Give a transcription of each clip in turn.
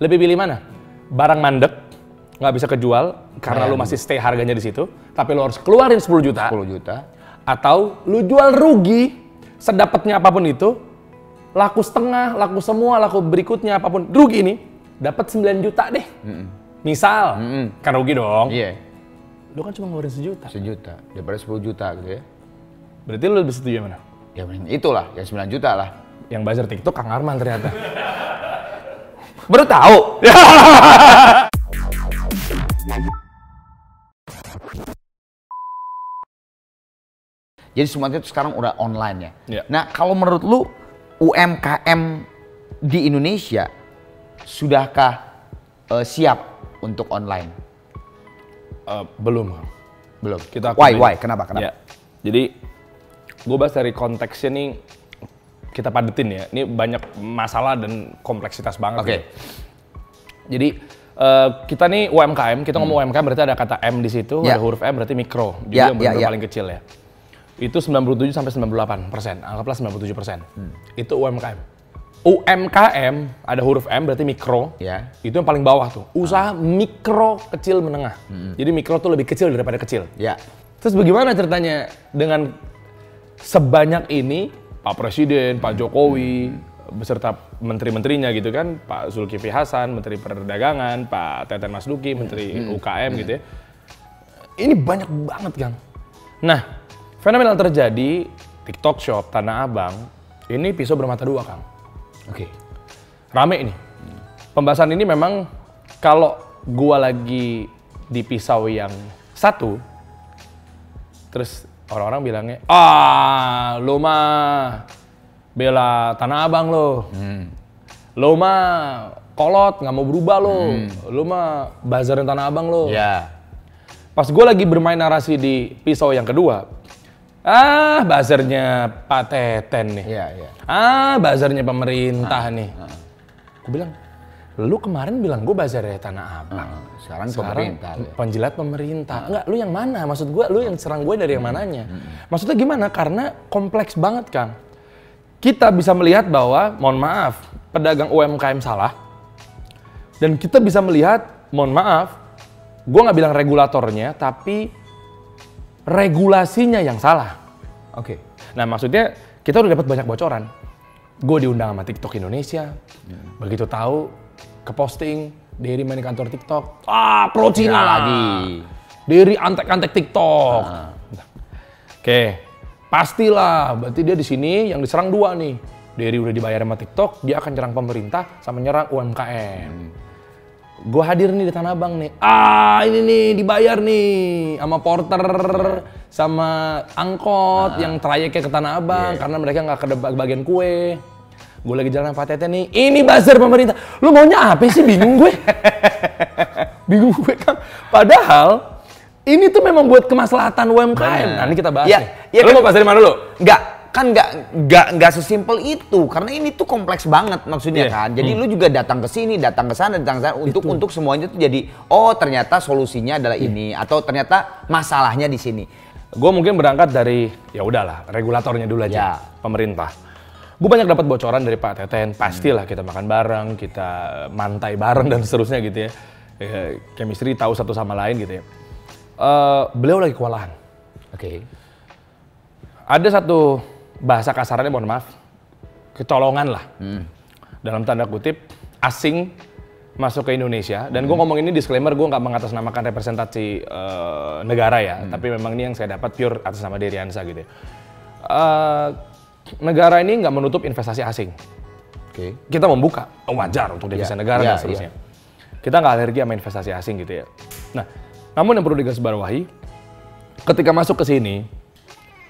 Lebih pilih mana? Barang mandek, nggak bisa kejual karena lu masih stay harganya di situ, tapi lu harus keluarin 10 juta. 10 juta. Atau lu jual rugi, sedapatnya apapun itu, laku setengah, laku semua, laku berikutnya apapun, rugi ini, dapat 9 juta deh. Misal, kan rugi dong. Iya. Lu kan cuma ngeluarin 1 juta. 1 juta, daripada 10 juta gitu ya. Berarti lu lebih setuju yang mana? Ya itulah, yang 9 juta lah. Yang buzzer TikTok Kang Arman ternyata. Baru tahu. Jadi semuanya itu sekarang udah online ya. Ya. Nah, kalau menurut lu UMKM di Indonesia sudahkah siap untuk online? Belum. Belum. Kita Why? Kenapa? Ya. Jadi gue bahas dari konteksnya nih, kita padetin ya. Ini banyak masalah dan kompleksitas banget. Oke. Jadi kita nih UMKM, kita ngomong UMKM berarti ada kata M di situ, ada huruf M berarti mikro. Dia yang benar paling kecil ya. Itu 97 sampai 98%, anggaplah 97%. Itu UMKM. UMKM ada huruf M berarti mikro. Ya. Itu yang paling bawah tuh. Usaha mikro kecil menengah. Jadi mikro tuh lebih kecil daripada kecil. Ya. Terus bagaimana ceritanya dengan sebanyak ini Pak Presiden, Pak Jokowi, beserta menteri-menterinya gitu kan, Pak Zulkifli Hasan, Menteri Perdagangan, Pak Teten Mas Duki, Menteri UKM gitu ya. Ini banyak banget kan. Nah, fenomena yang terjadi TikTok Shop, Tanah Abang, ini pisau bermata dua Kang. Oke. Rame ini. Pembahasan ini memang kalau gua lagi di pisau yang satu, terus orang-orang bilangnya, lo mah bela Tanah Abang lo. Lo mah kolot, nggak mau berubah lo. Lo mah bazarin Tanah Abang lo. Ya. Pas gue lagi bermain narasi di pisau yang kedua, bazarnya Pak Teten nih. Iya. Bazarnya pemerintah nih. Gue bilang, lu kemarin bilang gue bazarnya Tanah Abang. Sekarang pemerintah. Penjilat pemerintah. Enggak, lu yang mana? Maksud gue, lu yang serang gue dari yang mananya? Maksudnya gimana? Karena kompleks banget, Kang. Kita bisa melihat bahwa, mohon maaf, pedagang UMKM salah. Dan kita bisa melihat, mohon maaf, gue nggak bilang regulatornya, tapi regulasinya yang salah. Oke. Nah maksudnya, kita udah dapat banyak bocoran. Gue diundang sama TikTok Indonesia. Begitu tahu, keposting, Dery main di kantor TikTok. Pro Cina lagi. Dery antek-antek TikTok. Oke, pastilah. Berarti dia di sini yang diserang dua nih. Dery udah dibayar sama TikTok, dia akan nyerang pemerintah sama nyerang UMKM. Gue hadir nih di Tanah Abang nih. Ini nih dibayar nih sama porter, sama angkot yang trayeknya ke Tanah Abang karena mereka nggak ke bagian kue. Gue lagi jalan sama Pak Teten nih, ini bazar pemerintah. Lu maunya apa sih? Bingung gue. Bingung gue kan. Padahal ini tuh memang buat kemaslahatan UMKM. Nah ini kita bahas nih. Ya, lu mau bahas dari mana dulu? Nggak sesimpel itu karena ini tuh kompleks banget maksudnya kan. Jadi lu juga datang ke sini, datang ke sana untuk semuanya tuh jadi ternyata solusinya adalah ini atau ternyata masalahnya di sini. Gue mungkin berangkat dari ya udahlah regulatornya dulu aja, pemerintah. Gue banyak dapat bocoran dari Pak Teten, pastilah kita makan bareng, kita mantai bareng dan seterusnya gitu ya. Chemistry tahu satu sama lain gitu ya. Beliau lagi kewalahan. Oke. Ada satu bahasa kasarnya, mohon maaf, kecolongan lah. Dalam tanda kutip, asing masuk ke Indonesia. Dan gue ngomong ini disclaimer, gue nggak mengatasnamakan representasi negara ya. Tapi memang ini yang saya dapat pure atas nama Dery Hansa gitu ya. Negara ini nggak menutup investasi asing. Oke. Kita membuka, wajar untuk devisa negara dan seterusnya. Kita nggak alergi sama investasi asing gitu ya. Nah, namun yang perlu digarisbawahi, ketika masuk ke sini,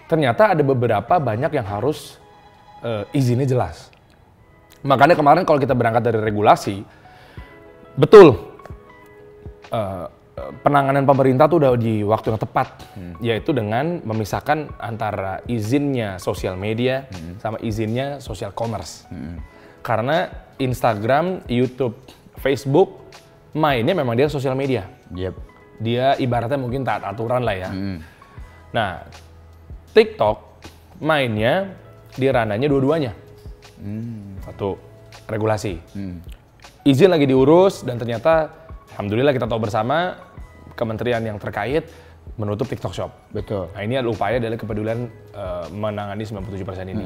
ternyata ada beberapa banyak yang harus izinnya jelas. Makanya kemarin kalau kita berangkat dari regulasi, betul penanganan pemerintah tuh udah di waktu yang tepat, yaitu dengan memisahkan antara izinnya sosial media sama izinnya social commerce. Karena Instagram, YouTube, Facebook mainnya memang dia sosial media. Dia ibaratnya mungkin taat aturan lah ya. Nah, TikTok mainnya di ranahnya dua-duanya. Satu, regulasi. izin lagi diurus dan ternyata alhamdulillah kita tahu bersama kementerian yang terkait menutup TikTok Shop. Betul. Nah ini adalah upaya dari kepedulian menangani 97% ini.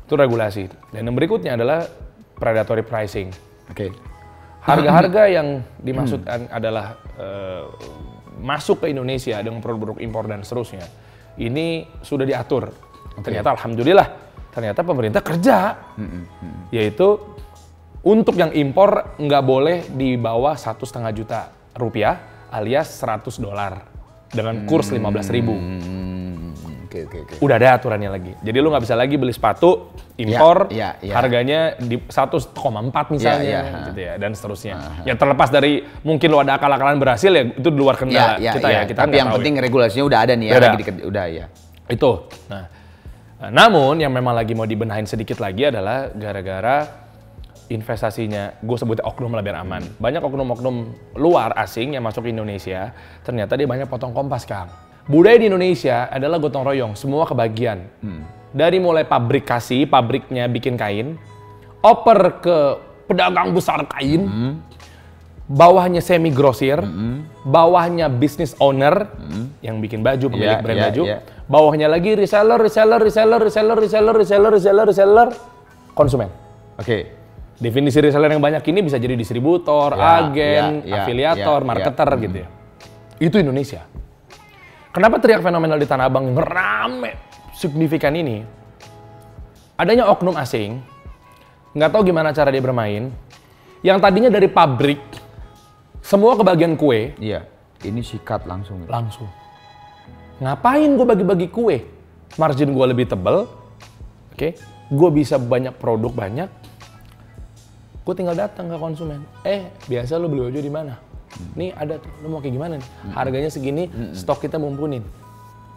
Itu regulasi. Dan yang berikutnya adalah predatory pricing. Oke. Harga-harga yang dimaksudkan adalah masuk ke Indonesia dengan produk-produk impor dan seterusnya. Ini sudah diatur. Ternyata alhamdulillah, ternyata pemerintah kerja. Yaitu untuk yang impor nggak boleh di bawah 1,5 juta rupiah alias $100 dengan kurs 15.000. Oke. Udah ada aturannya lagi. Jadi lu nggak bisa lagi beli sepatu impor harganya di 1,4 misalnya gitu ya dan seterusnya. Ya terlepas dari mungkin lu ada akal-akalan berhasil ya itu di luar kendala kita tapi yang penting regulasinya udah ada nih ya udah ya. Itu. Nah, namun yang memang lagi mau dibenahin sedikit lagi adalah gara-gara investasinya, gue sebutnya oknum lah biar aman. Banyak oknum-oknum luar asing yang masuk ke Indonesia, ternyata dia banyak potong kompas, Kang. Budaya di Indonesia adalah gotong royong, semua kebagian. Dari mulai pabriknya bikin kain, oper ke pedagang besar kain, bawahnya semi grosir, bawahnya business owner yang bikin baju, pemilik brand baju, bawahnya lagi reseller, konsumen. Oke. Definisi reseller yang banyak ini bisa jadi distributor, agen, afiliator, marketer gitu ya. Itu Indonesia. Kenapa teriak fenomenal di Tanah Abang rame signifikan ini? Adanya oknum asing, nggak tahu gimana cara dia bermain, yang tadinya dari pabrik, semua kebagian kue. Iya, ini sikat langsung. Langsung. Ngapain gue bagi-bagi kue? Margin gue lebih tebal, oke? Gue bisa banyak produk banyak. Gue tinggal datang ke konsumen. Biasa lu beli baju di mana? Nih ada tuh, lu mau kayak gimana nih? Harganya segini, stok kita mumpunin.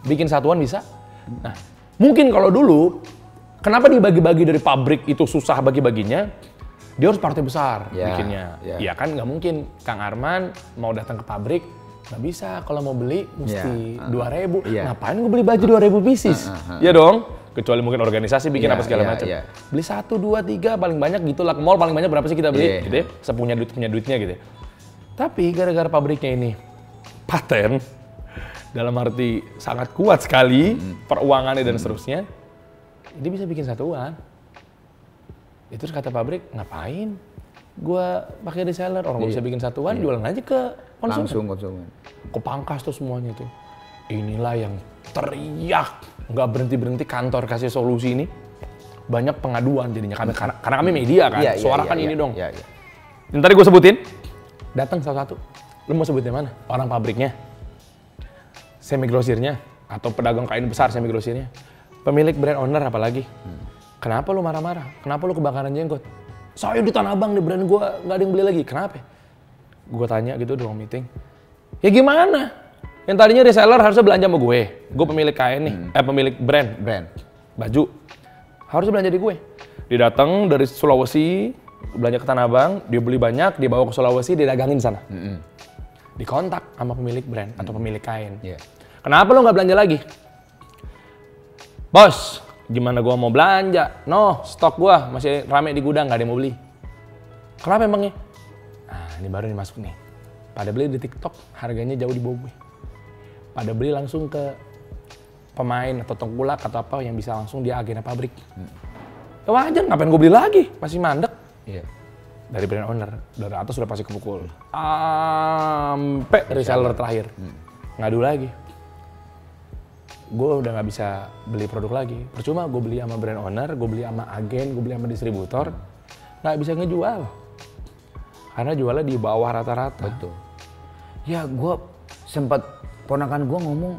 Bikin satuan bisa? Nah, mungkin kalau dulu, kenapa dibagi-bagi dari pabrik itu susah bagi-baginya? Dia harus partai besar bikinnya. Ya kan nggak mungkin Kang Arman mau datang ke pabrik, nggak bisa. Kalau mau beli mesti 2.000. Ngapain gue beli baju 2.000 pieces? Ya dong. Kecuali mungkin organisasi bikin apa segala macam. Beli 1, 2, 3 paling banyak gitu lah. Ke mall paling banyak berapa sih kita beli gitu ya. Sepunya duitnya gitu ya. Tapi gara-gara pabriknya ini paten dalam arti sangat kuat sekali peruangannya dan seterusnya. Dia bisa bikin satuan. Itu kata pabrik, ngapain gua pakai reseller? Orang bisa bikin satuan, jualan aja ke konsumen. Langsung konsumen. Kepangkas tuh semuanya tuh. Inilah yang teriak, nggak berhenti-berhenti kantor kasih solusi ini. Banyak pengaduan jadinya, karena kami media kan, suarakan ini dong. Yang tadi gue sebutin, datang satu-satu. Lu mau sebutin mana? Orang pabriknya, semi grosirnya, atau pedagang kain besar semi grosirnya, pemilik brand owner apalagi. Kenapa lu marah-marah? Kenapa lu kebakaran jenggot? Saya di Tanah Abang di brand gue nggak ada yang beli lagi. Kenapa? Gue tanya gitu di ruang meeting. Ya gimana? Yang tadinya reseller harusnya belanja sama gue pemilik kain nih, pemilik brand baju, harusnya belanja di gue. Dia datang dari Sulawesi, belanja ke Tanah Abang, dia beli banyak, dia bawa ke Sulawesi, dia dagangin sana. Dikontak sama pemilik brand atau pemilik kain. Kenapa lo nggak belanja lagi? Bos, gimana gue mau belanja? No, stok gue masih rame di gudang, nggak ada yang mau beli. Kenapa emangnya? Nah, ini baru nih masuk nih. Pada beli di TikTok, harganya jauh di bawah gue. Pada beli langsung ke pemain atau tengkulak atau apa yang bisa langsung dia agen pabrik. Ya wajar, ngapain gue beli lagi? Masih mandek. Dari brand owner, dari atas sudah pasti kepukul. Sampai reseller terakhir. Ngadu lagi. Gue udah nggak bisa beli produk lagi. Percuma gue beli sama brand owner, gue beli sama agen, gue beli sama distributor. Nggak bisa ngejual. Karena jualnya di bawah rata-rata. Betul. Ya gue sempat ponakan gue ngomong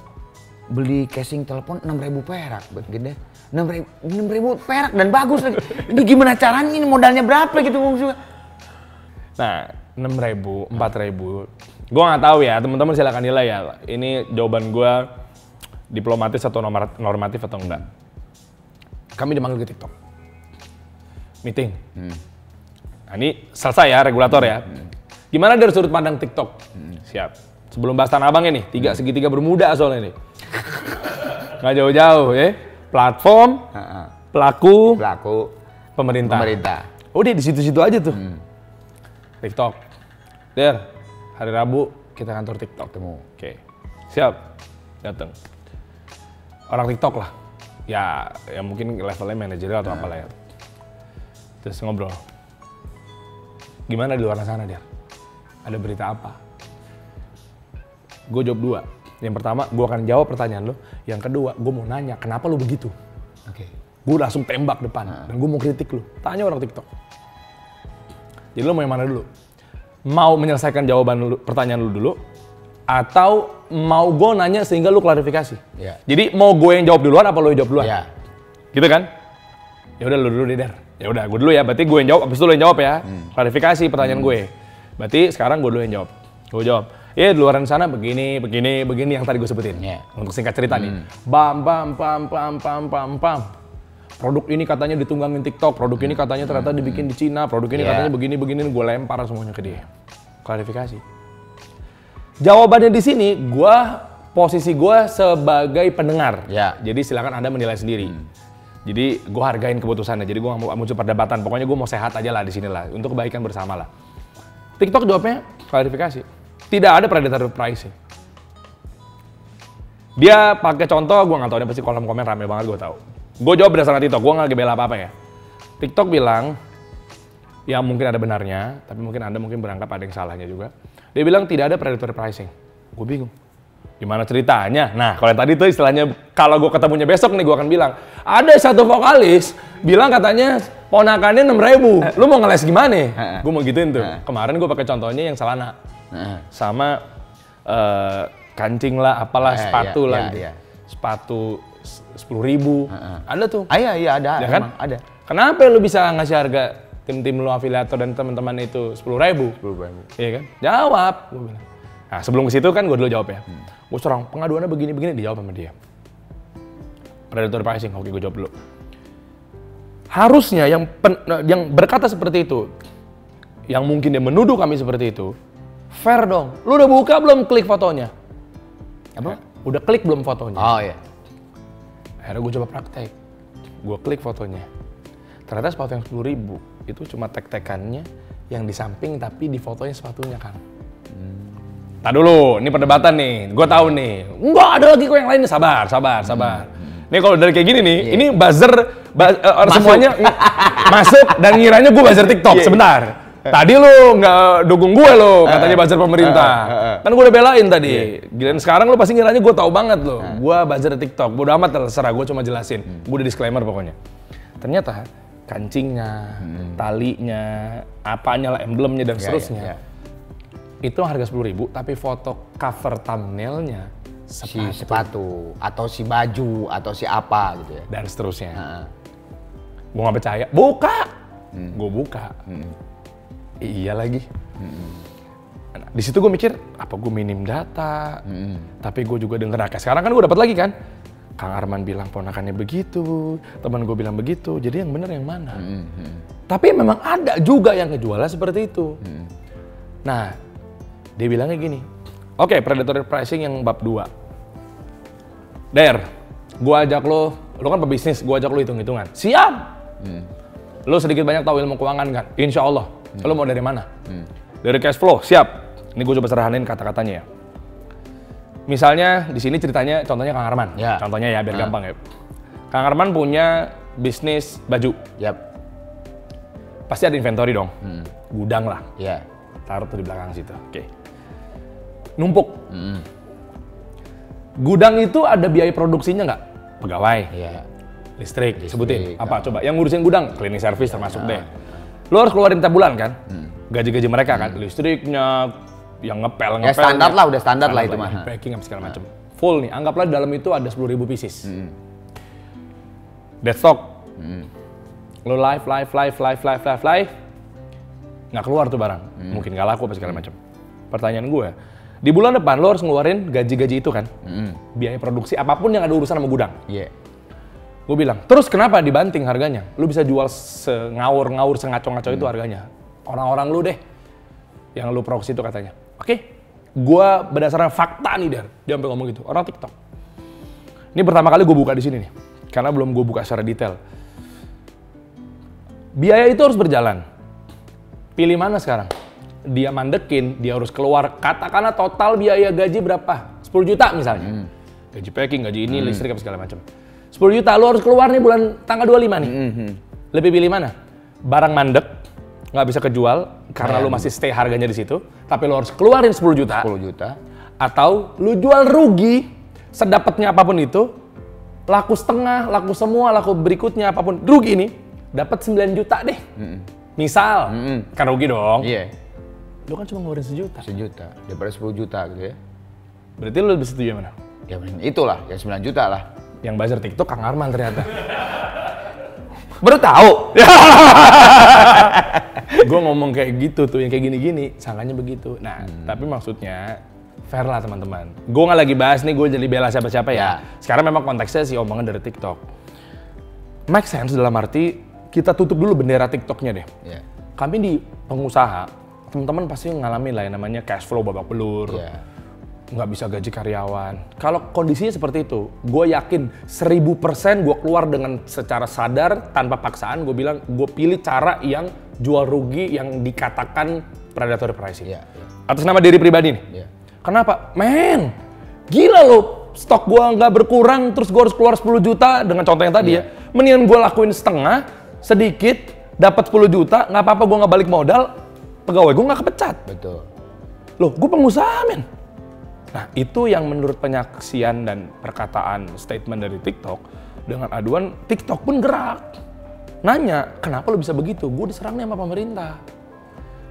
beli casing telepon 6.000 perak, gede. 6.000 perak dan bagus lagi. Ini gimana caranya? Ini modalnya berapa gitu? Nah, 6.000, 4.000. Gue nggak tahu ya, teman-teman silakan nilai ya. Ini jawaban gue diplomatis atau normatif atau enggak. Kami dipanggil ke TikTok. Meeting. Nah, ini selesai ya, regulator ya. Gimana dari sudut pandang TikTok? Siap. Sebelum bahas Tanah Abang ini, segitiga bermuda soalnya nih. Nggak jauh-jauh ya. Platform, pelaku, pemerintah. Oh dia di situ-situ aja tuh. TikTok. Der, hari Rabu kita kantor TikTok. Oke. Siap. Datang. Orang TikTok lah. Ya mungkin levelnya manajerial atau apalah ya. Terus ngobrol. Gimana di luar sana, Der? Ada berita apa? Gue jawab 2. Yang pertama, gue akan jawab pertanyaan lo. Yang kedua, gue mau nanya, kenapa lo begitu? Oke. Gue langsung tembak depan. Dan gue mau kritik lo. Tanya orang TikTok. Jadi lo mau yang mana dulu? Mau menyelesaikan jawaban lu, pertanyaan lu dulu, atau mau gue nanya sehingga lu klarifikasi? Ya. Jadi mau gue yang jawab duluan apa lo yang jawab duluan? Ya. Gitu kan? Ya udah lu dulu deh, Der. Ya udah gue dulu ya. Berarti gue yang jawab, habis itu lu yang jawab ya. Klarifikasi pertanyaan gue. Berarti sekarang gue dulu yang jawab. Gue jawab. Iya di luar sana begini yang tadi gue sebutin. Yeah. Untuk singkat cerita nih. Bam. Produk ini katanya ditunggangin TikTok, produk ini katanya ternyata dibikin di Cina, produk ini katanya begini, gue lempar semuanya ke dia. Klarifikasi. Jawabannya di sini, posisi gue sebagai pendengar. Ya. Jadi silakan Anda menilai sendiri. Jadi gue hargain keputusannya, jadi gue gak mau muncul perdebatan, pokoknya gue mau sehat aja lah di sini lah, untuk kebaikan bersama lah. TikTok jawabnya klarifikasi. Tidak ada predatory pricing. Dia pakai contoh, gue nggak tahu, dia pasti kolom komen rame banget, gue tahu. Gue jawab berdasarkan TikTok, gue nggak bela apa-apa ya. TikTok bilang, ya mungkin ada benarnya, tapi mungkin Anda beranggap ada yang salahnya juga. Dia bilang tidak ada predatory pricing. Gue bingung. Gimana ceritanya? Nah, kalau yang tadi tuh istilahnya, kalau gue ketemunya besok nih, gue akan bilang, ada satu vokalis bilang katanya ponakannya 6.000. Lu mau ngeles gimana? Gue mau gituin tuh. Kemarin gue pakai contohnya yang celana. Sama kancing lah, apalah, sepatu lah gitu. Sepatu 10.000. Ada tuh. Iya ada. Ya kan? Ada. Kenapa lu bisa ngasih harga tim-tim lu afiliator dan teman-teman itu 10.000? 10.000. Iya kan? Jawab. Gua bilang. Nah sebelum ke situ kan gue dulu jawab ya. Gue serang pengaduannya begini-begini, dijawab sama dia. Predatory pricing, oke gue jawab dulu. Harusnya yang berkata seperti itu, yang mungkin dia menuduh kami seperti itu, fair dong. Lu udah buka belum klik fotonya? Apa? Udah klik belum fotonya? Oh iya. Akhirnya gue coba praktek. Gue klik fotonya. Ternyata sepatu yang 10.000 itu cuma tek-tekannya yang di samping tapi di fotonya sepatunya, Kang. Nah dulu, ini perdebatan nih. Gue tahu nih. Enggak ada lagi kok yang lain. Sabar. Nih kalau dari kayak gini nih, ini buzzer semuanya masuk dan ngiranya gue buzzer TikTok. Sebentar. Tadi lu nggak dukung gue lo, katanya buzzer pemerintah. Kan gue udah belain tadi. Giliran sekarang lu pasti ngiranya gue tahu banget lo. Gue buzzer TikTok. Bodo amat terserah, gue cuma jelasin. Gue udah disclaimer pokoknya. Ternyata kancingnya, talinya, apanya lah, emblemnya dan seterusnya. Itu harga 10.000, tapi foto cover thumbnailnya sepatu atau si baju atau si apa gitu ya. Dan seterusnya. Gue nggak percaya. Buka. Gue buka. Iya lagi. Nah, di situ gue mikir, apa gue minim data? Tapi gue juga denger. Nah, sekarang kan gue dapat lagi kan. Kang Arman bilang ponakannya begitu, teman gue bilang begitu. Jadi yang bener yang mana? Tapi memang ada juga yang ngejualnya seperti itu. Nah, dia bilangnya gini. Oke, predatory pricing yang bab 2. Der, gue ajak lo kan pebisnis, gue ajak lo hitung-hitungan. Siap! Lo sedikit banyak tahu ilmu keuangan kan? Insya Allah. Lo mau dari mana? Dari cash flow, siap. Ini gue coba sederhanain kata-katanya ya. Misalnya di sini ceritanya, contohnya Kang Arman. Ya. Contohnya ya, biar gampang ya. Kang Arman punya bisnis baju. Pasti ada inventory dong. Gudang lah. Taruh tuh di belakang situ. Oke. Numpuk. Gudang itu ada biaya produksinya nggak? Pegawai. Listrik, sebutin. Apa coba? Yang ngurusin gudang, cleaning service termasuk deh. Lo harus keluarin tiap bulan kan? Gaji-gaji mereka kan? Listriknya, yang ngepel. Ya standar lah, udah standar lah itu mah. Packing segala macam. Full nih, anggaplah di dalam itu ada 10.000 pieces. Dead stock. Lo live. Nggak keluar tuh barang. Mungkin nggak laku apa segala macam. Pertanyaan gue, di bulan depan lo harus ngeluarin gaji-gaji itu kan? Biaya produksi apapun yang ada urusan sama gudang. Gue bilang, terus kenapa dibanting harganya? Lu bisa jual sengawur-ngawur, sengaco-ngaco itu harganya. Orang-orang lu deh yang lu produksi itu katanya. Oke, gue berdasarkan fakta nih, Der. Dia sampai ngomong gitu, orang TikTok. Ini pertama kali gue buka di sini nih, karena belum gue buka secara detail. Biaya itu harus berjalan. Pilih mana sekarang? dia mandekin, dia harus keluar katakanlah total biaya gaji berapa? 10 juta misalnya. Gaji packing, gaji ini, listrik apa segala macam. 10 juta lu harus keluar nih bulan tanggal 25 nih. Lebih pilih mana? Barang mandek, nggak bisa kejual karena lu masih stay harganya di situ, tapi lu harus keluarin 10 juta. 10 juta. Atau lu jual rugi, sedapatnya apapun itu, laku setengah, laku semua, laku berikutnya apapun, rugi nih, dapat 9 juta deh. Misal, kan rugi dong. Iya. Lu kan cuma ngeluarin 1 juta. 1 juta, daripada 10 juta gitu ya. Berarti lu lebih setuju yang mana? Ya itulah, yang 9 juta lah. Yang buzzer TikTok Kang Arman ternyata. Baru tahu. Gue ngomong kayak gitu tuh, yang kayak gini-gini, sangkanya begitu. Nah, tapi maksudnya fair lah teman-teman. Gue nggak lagi bahas nih, gue jadi bela siapa-siapa ya. Sekarang memang konteksnya sih omongan dari TikTok. Make sense dalam arti kita tutup dulu bendera TikToknya deh. Yeah. Kami di pengusaha, teman-teman pasti ngalamin lah yang namanya cash flow babak belur. Nggak bisa gaji karyawan. Kalau kondisinya seperti itu, gue yakin 1000% gue keluar dengan secara sadar, tanpa paksaan, gue bilang, gue pilih cara yang jual rugi, yang dikatakan predatory pricing. Atas nama diri pribadi nih. Kenapa? Men, gila lo, stok gue nggak berkurang, terus gue harus keluar 10 juta dengan contoh yang tadi ya. Mendingan gue lakuin setengah, sedikit, dapat 10 juta, nggak apa-apa gue nggak balik modal, pegawai gue nggak kepecat. Betul. Loh, gue pengusaha men. Nah, itu yang menurut penyaksian dan perkataan statement dari TikTok, dengan aduan TikTok pun gerak. Nanya, kenapa lu bisa begitu? Gue diserang nih sama pemerintah.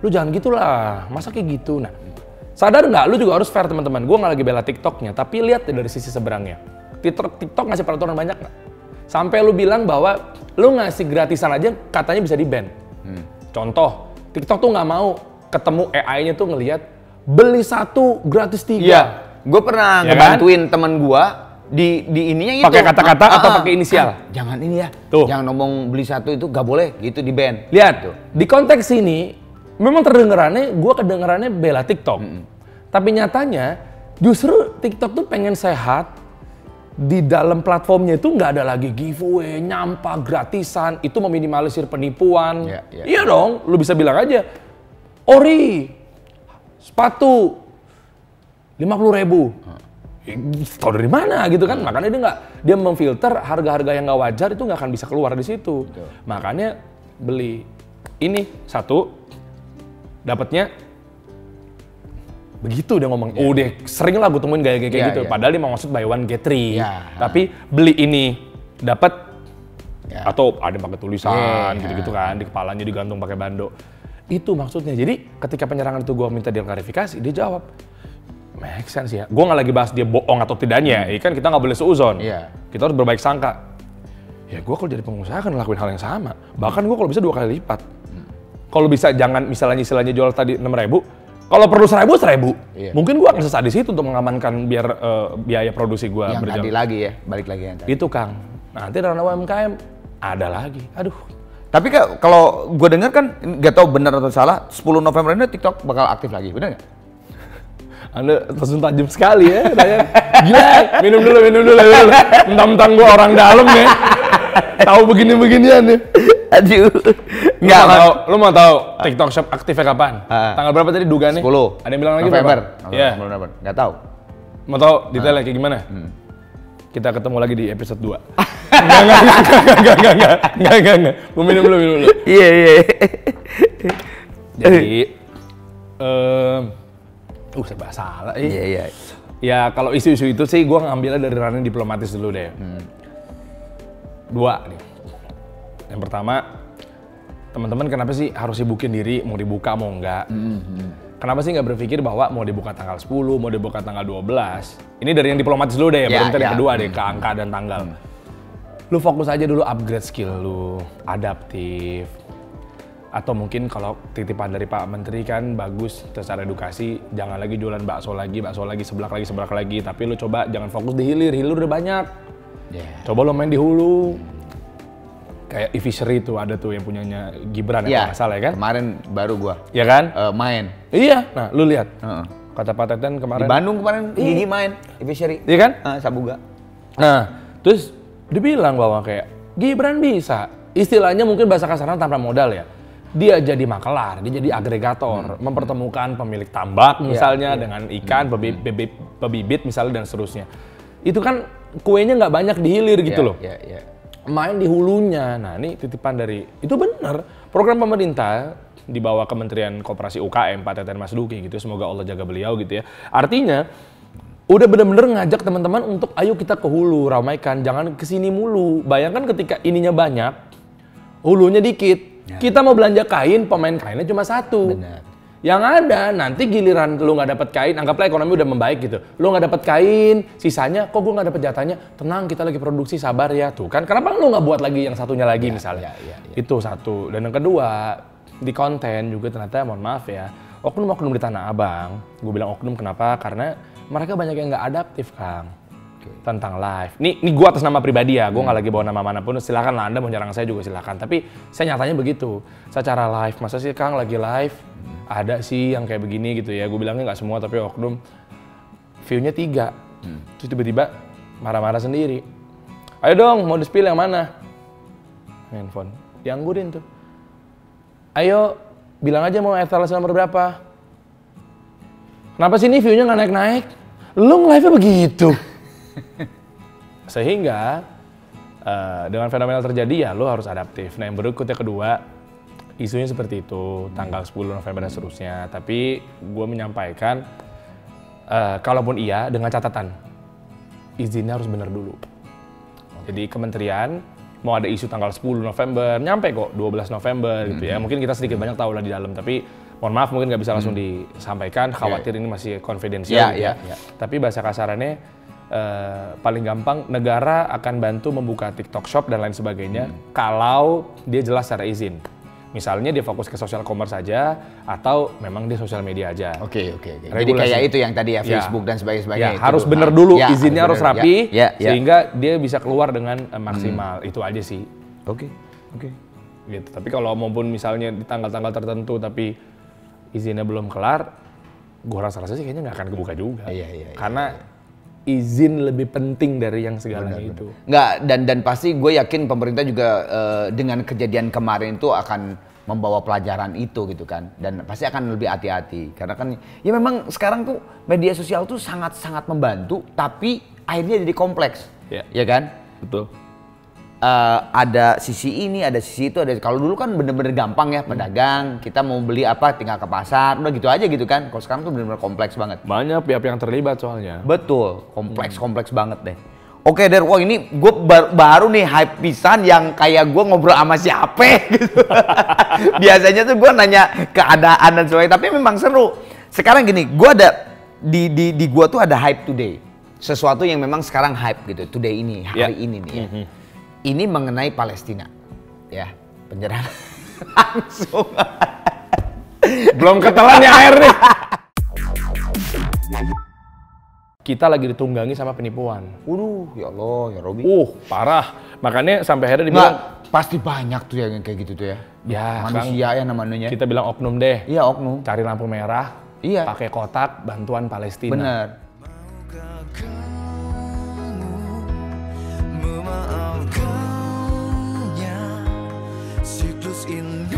Lu jangan gitulah, masa kayak gitu? Nah, sadar nggak? Lu juga harus fair teman-teman. Gue nggak lagi bela TikToknya, tapi lihat dari sisi seberangnya. TikTok ngasih peraturan banyak nggak? Sampai lu bilang bahwa lu ngasih gratisan aja katanya bisa di-ban. Contoh, TikTok tuh nggak mau ketemu AI-nya tuh ngelihat beli 1 gratis 3. Iya, gue pernah ngebantuin teman gue di ininya itu. Pakai kata-kata atau pakai inisial? Jangan ini ya. Tuh. Jangan ngomong beli 1 itu gak boleh gitu, di ban. Lihat, di konteks ini memang gue kedengarannya bela TikTok. Tapi nyatanya justru TikTok tuh pengen sehat. Di dalam platformnya itu nggak ada lagi giveaway, nyampah, gratisan. Itu meminimalisir penipuan. Iya dong, lu bisa bilang aja, ori, sepatu 50.000. Tahu dari mana gitu kan? Makanya dia memfilter harga-harga yang nggak wajar itu nggak akan bisa keluar di situ. Makanya beli ini 1, dapatnya begitu dia ngomong. Udah sering lah gue temuin gaya gitu. Padahal dia mau maksud buy one get 3. Tapi beli ini dapat atau ada pakai tulisan gitu-gitu kan, di kepalanya digantung pakai bando. Itu maksudnya. Jadi ketika penyerangan itu gue minta dia klarifikasi, dia jawab, make sense ya. Gue nggak lagi bahas dia bohong atau tidaknya. Kan kita nggak boleh seuzon. Kita harus berbaik sangka. Ya gue kalau jadi pengusaha kan ngelakuin hal yang sama. Bahkan gue kalau bisa 2 kali lipat. Kalau bisa jangan misalnya istilahnya jual tadi 6.000. Kalau perlu 1.000, mungkin gue akan sesadis itu untuk mengamankan biar biaya produksi gue berjalan. Yang tadi lagi ya, balik lagi yang tadi. Itu Kang. Nanti ranah UMKM ada lagi. Aduh. Tapi kalau gue dengar kan, nggak tahu benar atau salah, 10 November ini TikTok bakal aktif lagi, benar nggak? Anda terus tajam sekali ya. Gila, minum dulu. Mentang-mentang gue orang dalam ya. Tahu begini-beginian nih. Aduh. Lu mau tahu TikTok Shop aktifnya kapan? Tanggal berapa tadi dugaannya? 10. Ada yang bilang lagi November. Iya. November. Nggak tahu. Mau tahu detailnya kayak gimana? Kita ketemu lagi di episode 2. Enggak. Gue minum dulu. Iya. Jadi, serba salah. Iya. Ya kalau isu-isu itu sih gue ngambilnya dari ranah diplomatis dulu deh. 2 nih. Yang pertama, teman-teman kenapa sih harus sibukin diri mau dibuka mau enggak? Kenapa sih nggak berpikir bahwa mau dibuka tanggal 10, mau dibuka tanggal 12? Ini dari yang diplomatis dulu deh, baru yang kedua deh, ke angka dan tanggal. Lu fokus aja dulu upgrade skill lu, adaptif. Atau mungkin kalau titipan dari Pak Menteri kan bagus secara edukasi, jangan lagi jualan bakso lagi, seblak lagi. Tapi lu coba jangan fokus di hilir udah banyak. Coba lu main di hulu. Kayak e-fishery tuh ada tuh yang punyanya Gibran ya, kalau nggak salah ya kan? Kemarin baru gua. Iya kan? Main. Iya, nah lu lihat. Kata Pak Teten kemarin. Di Bandung kemarin Gigi main e-fishery. Iya kan? Sabuga. Nah, terus dibilang bahwa kayak Gibran bisa. Istilahnya mungkin bahasa kasarnya tanpa modal ya. dia jadi makelar, dia jadi agregator, mempertemukan pemilik tambak misalnya dengan ikan, pebibit misalnya dan seterusnya. Itu kan kuenya nggak banyak dihilir gitu loh. Main di hulunya. Nah ini titipan dari, itu benar. Program pemerintah di bawah Kementerian Koperasi UKM, Pak Teten Mas Duki gitu, semoga Allah jaga beliau gitu ya. Artinya, udah bener-bener ngajak teman-teman untuk ayo kita ke hulu, ramaikan, jangan kesini mulu. Bayangkan ketika ininya banyak, hulunya dikit. Kita mau belanja kain, pemain kainnya cuma satu. Benar. Yang ada nanti giliran lu nggak dapat kain, anggaplah ekonomi udah membaik gitu. Lu nggak dapat kain, sisanya kok gue nggak dapat jatahnya. Tenang, kita lagi produksi, sabar ya. Tuh kan, kenapa lu nggak buat lagi yang satunya lagi misalnya? Itu satu. Dan yang kedua, di konten juga ternyata mohon maaf ya, oknum-oknum di Tanah Abang. Gue bilang oknum kenapa? Karena mereka banyak yang nggak adaptif, Kang. Tentang live. Ini gue atas nama pribadi ya, gue nggak lagi bawa nama manapun, silakan lah Anda mau nyerang saya juga silakan. Tapi saya nyatanya begitu, secara live, masa sih Kang lagi live, ada sih yang kayak begini gitu ya, gue bilangnya nggak semua tapi oknum, view-nya 3, terus tiba-tiba marah-marah sendiri. Ayo dong, mau di-spill yang mana? Handphone, dianggurin tuh. Ayo, bilang aja mau etalase nomor berapa. Kenapa sih ini view-nya nggak naik-naik? Lu nge-live-nya begitu. Sehingga dengan fenomena terjadi ya lo harus adaptif. Nah yang berikutnya kedua, isunya seperti itu, tanggal 10 November dan seterusnya. Tapi gue menyampaikan, kalaupun iya dengan catatan, izinnya harus benar dulu. Jadi kementerian mau ada isu tanggal 10 November, nyampe kok 12 November gitu ya. Mungkin kita sedikit banyak tahu lah di dalam, tapi mohon maaf mungkin nggak bisa langsung disampaikan, khawatir ini masih konfidensial gitu ya. Tapi bahasa kasarannya, paling gampang negara akan bantu membuka TikTok Shop dan lain sebagainya kalau dia jelas secara izin. Misalnya dia fokus ke social commerce saja atau memang dia sosial media aja. Oke. Jadi kayak itu yang tadi ya Facebook dan sebagainya. Harus bener dulu, izinnya harus rapi sehingga dia bisa keluar dengan maksimal. Itu aja sih. Oke. Gitu. Tapi kalau maupun misalnya di tanggal-tanggal tertentu tapi izinnya belum kelar, gua rasa sih kayaknya nggak akan kebuka juga. Karena izin lebih penting dari yang segalanya itu. Nggak, dan pasti gue yakin pemerintah juga dengan kejadian kemarin itu akan membawa pelajaran itu gitu kan. Dan pasti akan lebih hati-hati. Karena kan ya memang sekarang tuh media sosial tuh sangat-sangat membantu, tapi akhirnya jadi kompleks. Ya kan? Betul. Ada sisi ini, ada sisi itu, ada. Kalau dulu kan bener-bener gampang ya, pedagang, kita mau beli apa tinggal ke pasar, udah gitu aja gitu kan. Kalau sekarang tuh bener-bener kompleks banget. Banyak pihak yang terlibat soalnya. Betul, kompleks banget deh. Oke Der, wah ini gue baru nih hype pisan yang kayak gue ngobrol sama siapa gitu. Biasanya tuh gue nanya keadaan dan sebagainya, tapi memang seru. Sekarang gini, gue ada di gue tuh ada hype today. Sesuatu yang memang sekarang hype gitu, today ini, hari ini nih ya. Ini mengenai Palestina, ya penyerangan langsung. Belum ketelan ya air nih. Kita lagi ditunggangi sama penipuan. Ya Allah, ya Robi. Parah. Makanya sampai akhirnya dibilang pasti banyak tuh yang kayak gitu tuh ya. Ya, manusia ya namanya. Kita bilang oknum deh. Iya oknum. Cari lampu merah. Iya. Pakai kotak bantuan Palestina. Bener. Memaafkannya, siklus ini